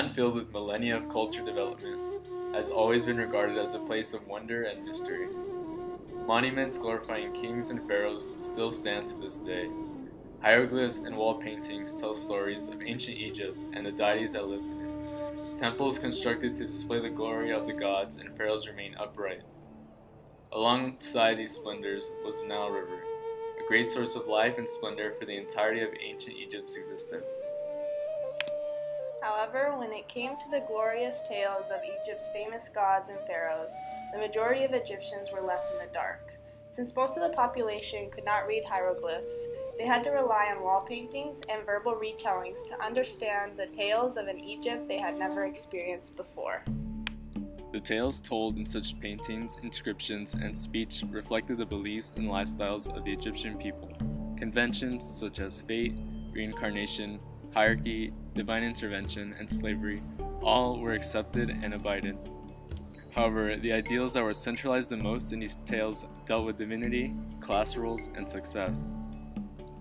land filled with millennia of culture development, has always been regarded as a place of wonder and mystery. Monuments glorifying kings and pharaohs still stand to this day. Hieroglyphs and wall paintings tell stories of ancient Egypt and the deities that lived in it. Temples constructed to display the glory of the gods and pharaohs remain upright. Alongside these splendors was the Nile River, a great source of life and splendor for the entirety of ancient Egypt's existence. However, when it came to the glorious tales of Egypt's famous gods and pharaohs, the majority of Egyptians were left in the dark. Since most of the population could not read hieroglyphs, they had to rely on wall paintings and verbal retellings to understand the tales of an Egypt they had never experienced before. The tales told in such paintings, inscriptions, and speech reflected the beliefs and lifestyles of the Egyptian people. Conventions such as fate, reincarnation, hierarchy, divine intervention, and slavery all were accepted and abided. However, the ideals that were centralized the most in these tales dealt with divinity, class roles, and success.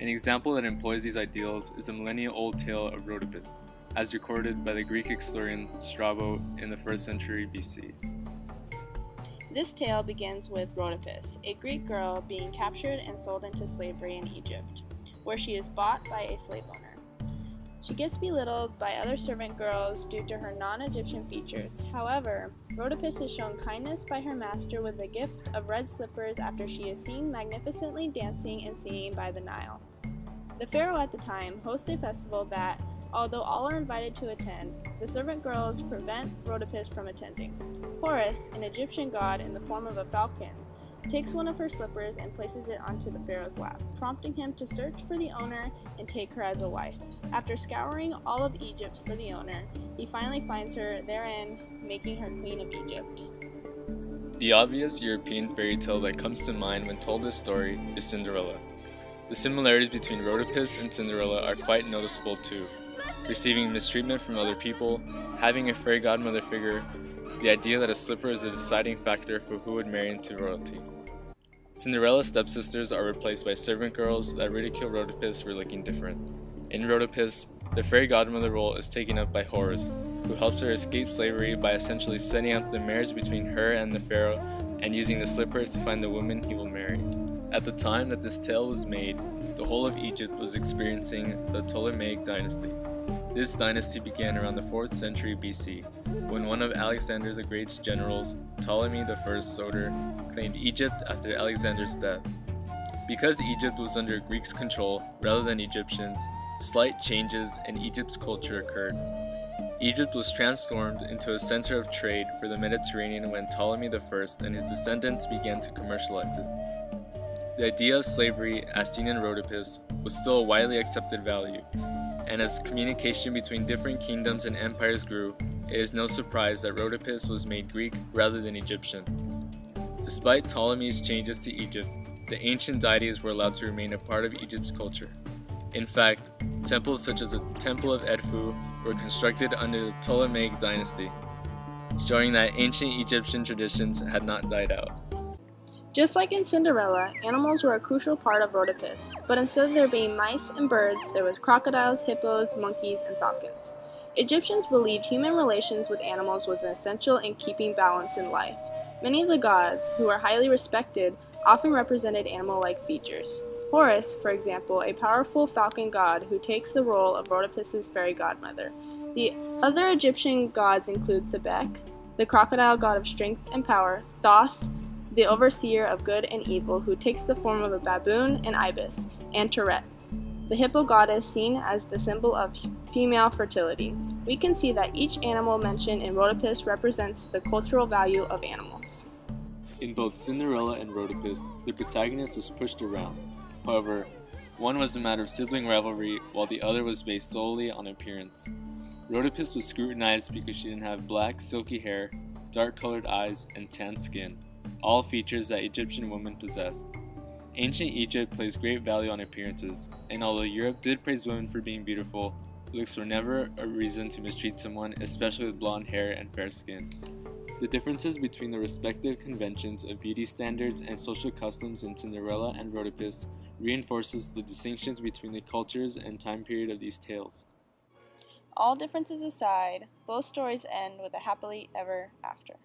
An example that employs these ideals is the millennia-old tale of Rhodopis, as recorded by the Greek historian Strabo in the 1st century BC. This tale begins with Rhodopis, a Greek girl being captured and sold into slavery in Egypt, where she is bought by a slave owner. She gets belittled by other servant girls due to her non-Egyptian features. However, Rhodopis is shown kindness by her master with the gift of red slippers after she is seen magnificently dancing and singing by the Nile. The pharaoh at the time hosts a festival that, although all are invited to attend, the servant girls prevent Rhodopis from attending. Horus, an Egyptian god in the form of a falcon, takes one of her slippers and places it onto the pharaoh's lap, prompting him to search for the owner and take her as a wife. After scouring all of Egypt for the owner, he finally finds her therein, making her queen of Egypt. The obvious European fairy tale that comes to mind when told this story is Cinderella. The similarities between Rhodopis and Cinderella are quite noticeable too. Receiving mistreatment from other people, having a fairy godmother figure, the idea that a slipper is a deciding factor for who would marry into royalty. Cinderella's stepsisters are replaced by servant girls that ridicule Rhodopis for looking different. In Rhodopis, the fairy godmother role is taken up by Horus, who helps her escape slavery by essentially setting up the marriage between her and the pharaoh and using the slipper to find the woman he will marry. At the time that this tale was made, the whole of Egypt was experiencing the Ptolemaic dynasty. This dynasty began around the 4th century BC, when one of Alexander the Great's generals, Ptolemy I Soter, claimed Egypt after Alexander's death. Because Egypt was under Greeks' control rather than Egyptians, slight changes in Egypt's culture occurred. Egypt was transformed into a center of trade for the Mediterranean when Ptolemy I and his descendants began to commercialize it. The idea of slavery, as seen in Rhodopis, was still a widely accepted value, and as communication between different kingdoms and empires grew, it is no surprise that Rhodopis was made Greek rather than Egyptian. Despite Ptolemy's changes to Egypt, the ancient deities were allowed to remain a part of Egypt's culture. In fact, temples such as the Temple of Edfu were constructed under the Ptolemaic dynasty, showing that ancient Egyptian traditions had not died out. Just like in Cinderella, animals were a crucial part of Rhodopis, but instead of there being mice and birds, there was crocodiles, hippos, monkeys, and falcons. Egyptians believed human relations with animals was essential in keeping balance in life. Many of the gods, who were highly respected, often represented animal-like features. Horus, for example, a powerful falcon god who takes the role of Rhodopis's fairy godmother. The other Egyptian gods include Sebek, the crocodile god of strength and power, Thoth, the overseer of good and evil who takes the form of a baboon and ibis, and Teret, the hippo goddess seen as the symbol of female fertility. We can see that each animal mentioned in Rhodopis represents the cultural value of animals. In both Cinderella and Rhodopis, the protagonist was pushed around. However, one was a matter of sibling rivalry, while the other was based solely on appearance. Rhodopis was scrutinized because she didn't have black, silky hair, dark-colored eyes, and tan skin, all features that Egyptian women possessed. Ancient Egypt placed great value on appearances, and although Europe did praise women for being beautiful, looks were never a reason to mistreat someone, especially with blonde hair and fair skin. The differences between the respective conventions of beauty standards and social customs in Cinderella and Rhodopis reinforces the distinctions between the cultures and time period of these tales. All differences aside, both stories end with a happily ever after.